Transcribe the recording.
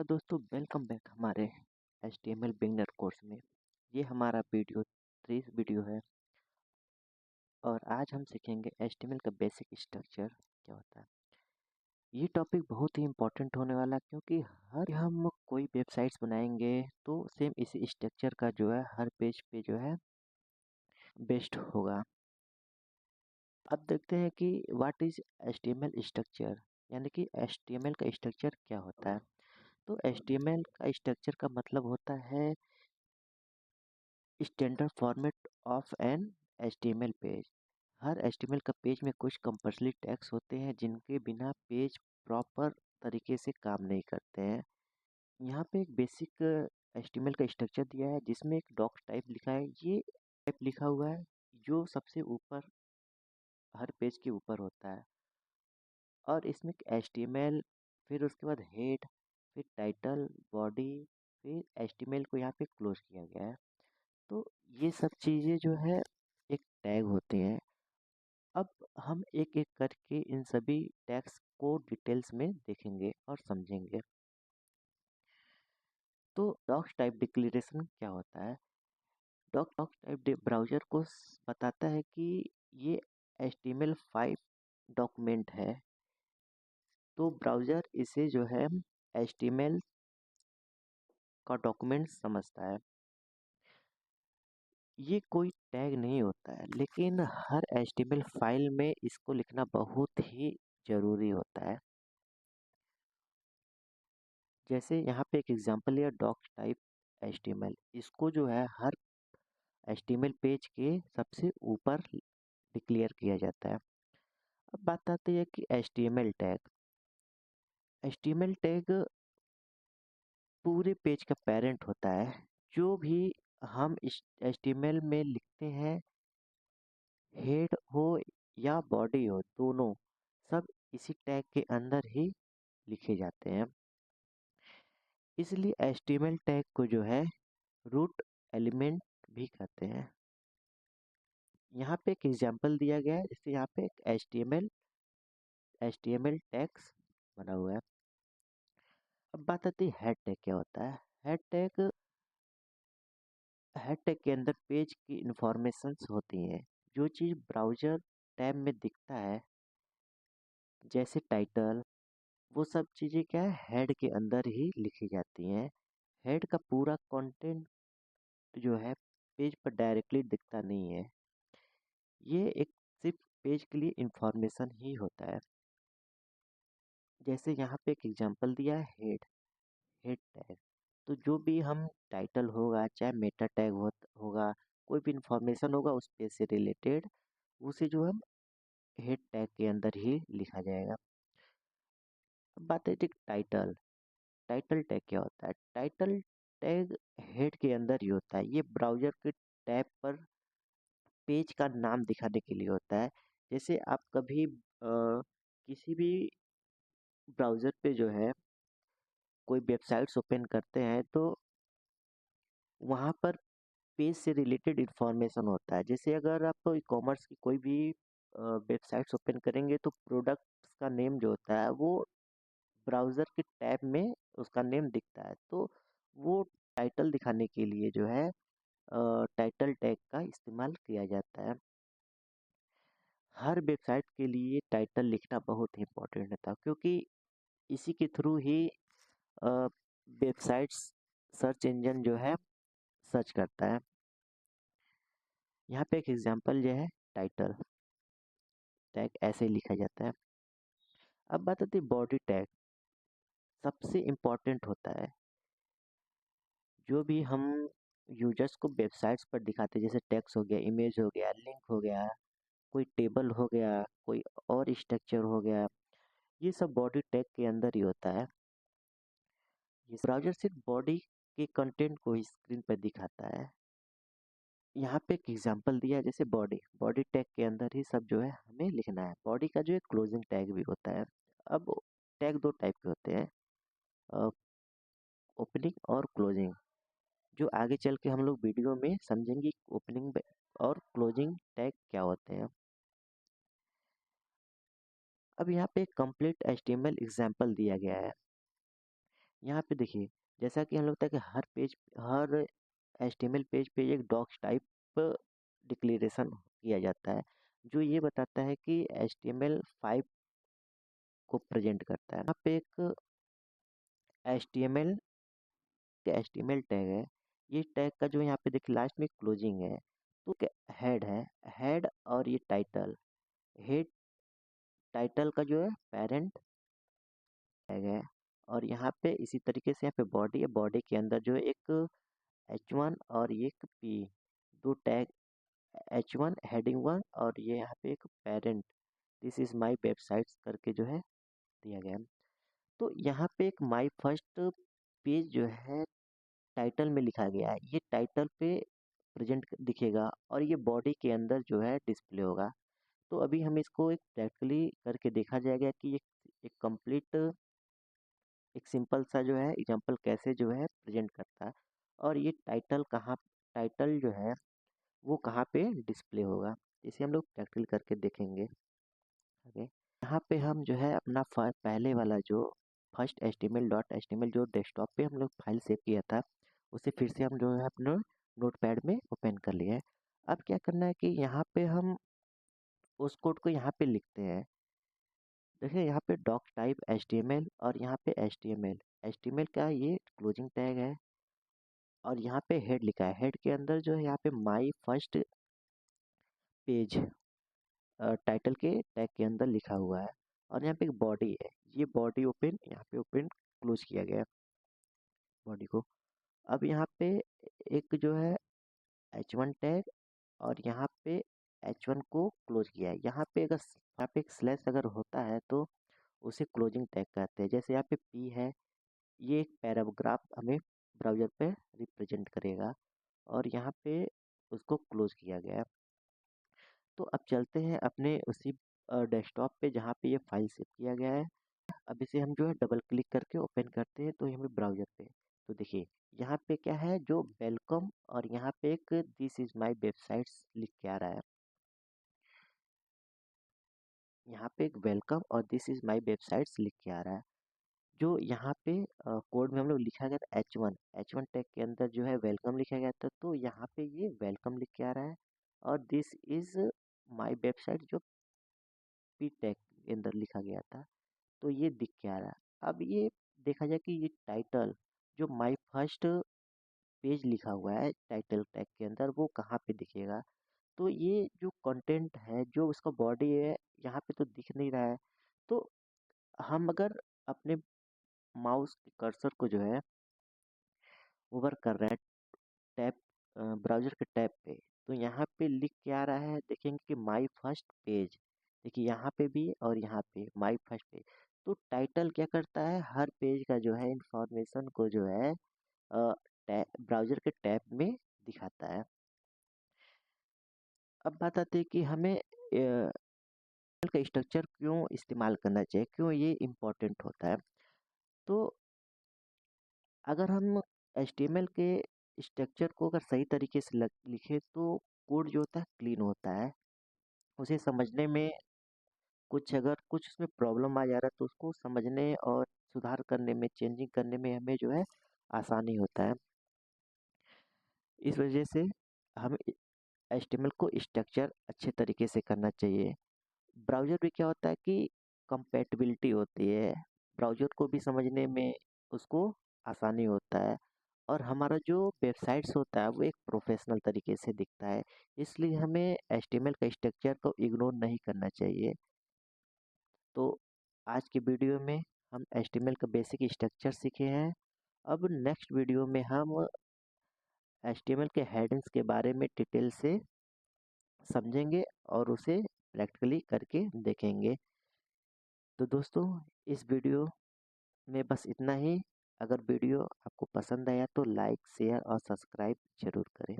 नमस्कार दोस्तों, welcome back हमारे HTML बिगनर कोर्स में। ये हमारा वीडियो 30 वीडियो है और आज हम सीखेंगे HTML का बेसिक स्ट्रक्चर क्या होता है। ये टॉपिक बहुत ही इम्पोर्टेंट होने वाला है क्योंकि हर हम कोई वेबसाइट्स बनाएंगे तो सेम इसी स्ट्रक्चर का जो है हर पेज पे जो है बेस्ट होगा। अब देखते हैं कि व्हाट इज HTML स्ट्रक्चर, यानी कि HTML का स्ट्रक्चर क्या होता है। तो HTML का स्ट्रक्चर का मतलब होता है standard format of an HTML page. हर HTML का पेज में कुछ कंपल्सरी टैग्स होते हैं जिनके बिना पेज प्रॉपर तरीके से काम नहीं करते हैं। यहाँ पे एक बेसिक HTML का स्ट्रक्चर दिया है जिसमें एक डॉक टाइप लिखा है। ये टाइप लिखा हुआ है जो सबसे ऊपर हर पेज के ऊपर होता है और इसमें HTML, फिर उसके बाद हेड, फिर टाइटल, बॉडी, फिर HTML को यहाँ पे क्लोज किया गया है। तो ये सब चीज़ें जो है एक टैग होते हैं। अब हम एक एक करके इन सभी टैग्स को डिटेल्स में देखेंगे और समझेंगे। तो डॉक्स टाइप डिक्लेरेशन क्या होता है? डॉक टाइप ब्राउज़र को बताता है कि ये HTML5 डॉक्यूमेंट है, तो ब्राउज़र इसे जो है HTML का डॉक्यूमेंट समझता है। ये कोई टैग नहीं होता है, लेकिन हर HTML फाइल में इसको लिखना बहुत ही ज़रूरी होता है। जैसे यहाँ पे एक एग्जांपल है डॉक्स टाइप HTML। इसको जो है हर HTML पेज के सबसे ऊपर डिक्लेयर किया जाता है। अब बात आती है कि HTML टैग। HTML टैग पूरे पेज का पेरेंट होता है। जो भी हम इस HTML में लिखते हैं, हेड हो या बॉडी हो, दोनों सब इसी टैग के अंदर ही लिखे जाते हैं। इसलिए HTML टैग को जो है रूट एलिमेंट भी कहते हैं। यहाँ पे एक एग्जांपल दिया गया है, जैसे यहाँ पे एक HTML टैग्स बना हुआ है। अब बात आती है हेड टैग क्या होता है। हेड टैग के अंदर पेज की इंफॉर्मेशंस होती हैं। जो चीज़ ब्राउज़र टैब में दिखता है जैसे टाइटल, वो सब चीज़ें क्या है हेड के अंदर ही लिखी जाती हैं। हेड का पूरा कंटेंट जो है पेज पर डायरेक्टली दिखता नहीं है। ये एक सिर्फ पेज के लिए इंफॉर्मेशन ही होता है। जैसे यहाँ पे एक एग्जांपल दिया है हेड टैग। तो जो भी हम टाइटल होगा चाहे मेटा टैग होगा, कोई भी इंफॉर्मेशन होगा उस पेज से रिलेटेड, उसे जो हम हेड टैग के अंदर ही लिखा जाएगा। अब बात है टाइटल। टाइटल टैग क्या होता है? टाइटल टैग हेड के अंदर ही होता है। ये ब्राउज़र के टैब पर पेज का नाम दिखाने के लिए होता है। जैसे आप कभी किसी भी ब्राउज़र पे जो है कोई वेबसाइट्स ओपन करते हैं तो वहाँ पर पेज से रिलेटेड इंफॉर्मेशन होता है। जैसे अगर आप ई कॉमर्स की कोई भी वेबसाइट्स ओपन करेंगे तो प्रोडक्ट्स का नेम जो होता है वो ब्राउज़र के टैब में उसका नेम दिखता है। तो वो टाइटल दिखाने के लिए जो है टाइटल टैग का इस्तेमाल किया जाता है। हर वेबसाइट के लिए टाइटल लिखना बहुत ही इम्पोर्टेंट था क्योंकि इसी के थ्रू ही वेबसाइट्स सर्च इंजन जो है सर्च करता है। यहाँ पे एक एग्जांपल जो है टाइटल टैग ऐसे ही लिखा जाता है। अब बात आती है बॉडी टैग। सबसे इम्पोर्टेंट होता है। जो भी हम यूजर्स को वेबसाइट्स पर दिखाते हैं, जैसे टेक्स्ट हो गया, इमेज हो गया, लिंक हो गया, कोई टेबल हो गया, कोई और स्ट्रक्चर हो गया, ये सब बॉडी टैग के अंदर ही होता है। ये ब्राउज़र सिर्फ बॉडी के कंटेंट को ही स्क्रीन पर दिखाता है। यहाँ पे एक एग्जांपल दिया है, जैसे बॉडी बॉडी टैग के अंदर ही सब जो है हमें लिखना है। बॉडी का जो है क्लोजिंग टैग भी होता है। अब टैग दो टाइप के होते हैं, ओपनिंग और क्लोजिंग, जो आगे चल के हम लोग वीडियो में समझेंगे ओपनिंग और क्लोजिंग टैग क्या होते हैं। अब यहाँ पे एक कंप्लीट HTML एग्जांपल दिया गया है। यहाँ पे देखिए, जैसा कि हम लोग कि हर HTML पेज पे एक डॉक्स टाइप डिक्लेरेशन किया जाता है, जो ये बताता है कि HTML5 को प्रेजेंट करता है। यहाँ पे एक HTML HTML टैग है। ये टैग का जो यहाँ पे देखिए लास्ट में क्लोजिंग है, तो हेड है, हेड और ये टाइटल, हेड टाइटल का जो है पेरेंट टैग है। और यहाँ पे इसी तरीके से यहाँ पे बॉडी है, बॉडी के अंदर जो है एक H1 और एक P, दो टैग, H1 हेडिंग 1 और ये यहाँ पे एक parent, this is my websites करके जो है दिया गया है। तो यहाँ पे एक माय फर्स्ट पेज जो है टाइटल में लिखा गया है, ये टाइटल पे प्रेजेंट दिखेगा और ये बॉडी के अंदर जो है डिस्प्ले होगा। तो अभी हम इसको एक प्रैक्टिकली करके देखा जाएगा कि एक कंप्लीट एक सिंपल सा जो है एग्जांपल कैसे जो है प्रेजेंट करता है, और ये टाइटल जो है वो कहाँ पे डिस्प्ले होगा, इसे हम लोग प्रैक्टिकल करके देखेंगे। ओके, यहाँ पे हम जो है अपना पहले वाला जो फर्स्ट HTML.html जो डेस्कटॉप पे हम लोग फाइल सेव किया था, उसे फिर से हम जो है अपने नोटपैड में ओपन कर लिए हैं। अब क्या करना है कि यहाँ पे हम उस कोड को यहाँ पे लिखते हैं। देखिए यहाँ पे डॉक टाइप HTML और यहाँ पे HTML का ये क्लोजिंग टैग है, और यहाँ पे हेड लिखा है, हेड के अंदर जो है यहाँ पे माई फर्स्ट पेज टाइटल के टैग के अंदर लिखा हुआ है, और यहाँ पे एक बॉडी है, ये बॉडी ओपन यहाँ पे ओपन क्लोज किया गया है बॉडी को। अब यहाँ पे एक जो है H1 टैग और यहाँ पे H1 को क्लोज किया है। यहाँ पे एक स्लैश अगर होता है तो उसे क्लोजिंग टैग कहते हैं। जैसे यहाँ पे P है, ये एक पैराग्राफ हमें ब्राउज़र पे रिप्रेजेंट करेगा, और यहाँ पे उसको क्लोज किया गया है। तो अब चलते हैं अपने उसी डेस्कटॉप पे जहाँ पे ये फाइल सेव किया गया है। अब इसे हम जो है डबल क्लिक करके ओपन करते हैं तो ये हमें ब्राउज़र पे, तो देखिए यहाँ पे क्या है, जो वेलकम और यहाँ पे एक दिस इज़ माय वेबसाइट्स लिख के आ रहा है। यहाँ पे एक वेलकम और दिस इज़ माय वेबसाइट्स लिख के आ रहा है। जो यहाँ पे कोड में हम लोग लिखा गया था H1 टैग के अंदर जो है वेलकम लिखा गया था, तो यहाँ पे ये वेलकम लिख के आ रहा है, और दिस इज माय वेबसाइट जो P टैग के अंदर लिखा गया था, तो ये दिख के आ रहा है। अब ये देखा जाए कि ये टाइटल जो माय फर्स्ट पेज लिखा हुआ है टाइटल टैग के अंदर, वो कहाँ पे दिखेगा। तो ये जो कंटेंट है, जो उसका बॉडी है, यहाँ पे तो दिख नहीं रहा है। तो हम अगर अपने माउस के कर्सर को जो है ओवर कर रहे हैं टैब ब्राउज़र के टैब पे, तो यहाँ पे लिख के आ रहा है, देखेंगे कि माय फर्स्ट पेज, देखिए यहाँ पे भी और यहाँ पे माय फर्स्ट पेज। तो टाइटल क्या करता है, हर पेज का जो है इंफॉर्मेशन को जो है ब्राउज़र के टैब में दिखाता है। अब बात आती है कि हमें का स्ट्रक्चर क्यों इस्तेमाल करना चाहिए, क्यों ये इम्पोर्टेंट होता है। तो अगर हम HTML के स्ट्रक्चर को अगर सही तरीके से लिखें तो कोड जो होता है क्लीन होता है, उसे समझने में अगर कुछ उसमें प्रॉब्लम आ जा रहा है तो उसको समझने और सुधार करने में, चेंजिंग करने में हमें जो है आसानी होता है। इस वजह से हम HTML को स्ट्रक्चर अच्छे तरीके से करना चाहिए। ब्राउज़र भी क्या होता है कि कंपैटिबिलिटी होती है, ब्राउज़र को भी समझने में उसको आसानी होता है, और हमारा जो वेबसाइट्स होता है वो एक प्रोफेशनल तरीके से दिखता है, इसलिए हमें HTML का स्ट्रक्चर को इग्नोर नहीं करना चाहिए। तो आज की वीडियो में हम HTML का बेसिक स्ट्रक्चर सीखे हैं। अब नेक्स्ट वीडियो में हम HTML के हेडिंग्स के बारे में डिटेल से समझेंगे और उसे प्रैक्टिकली करके देखेंगे। तो दोस्तों, इस वीडियो में बस इतना ही। अगर वीडियो आपको पसंद आया तो लाइक, शेयर और सब्सक्राइब ज़रूर करें।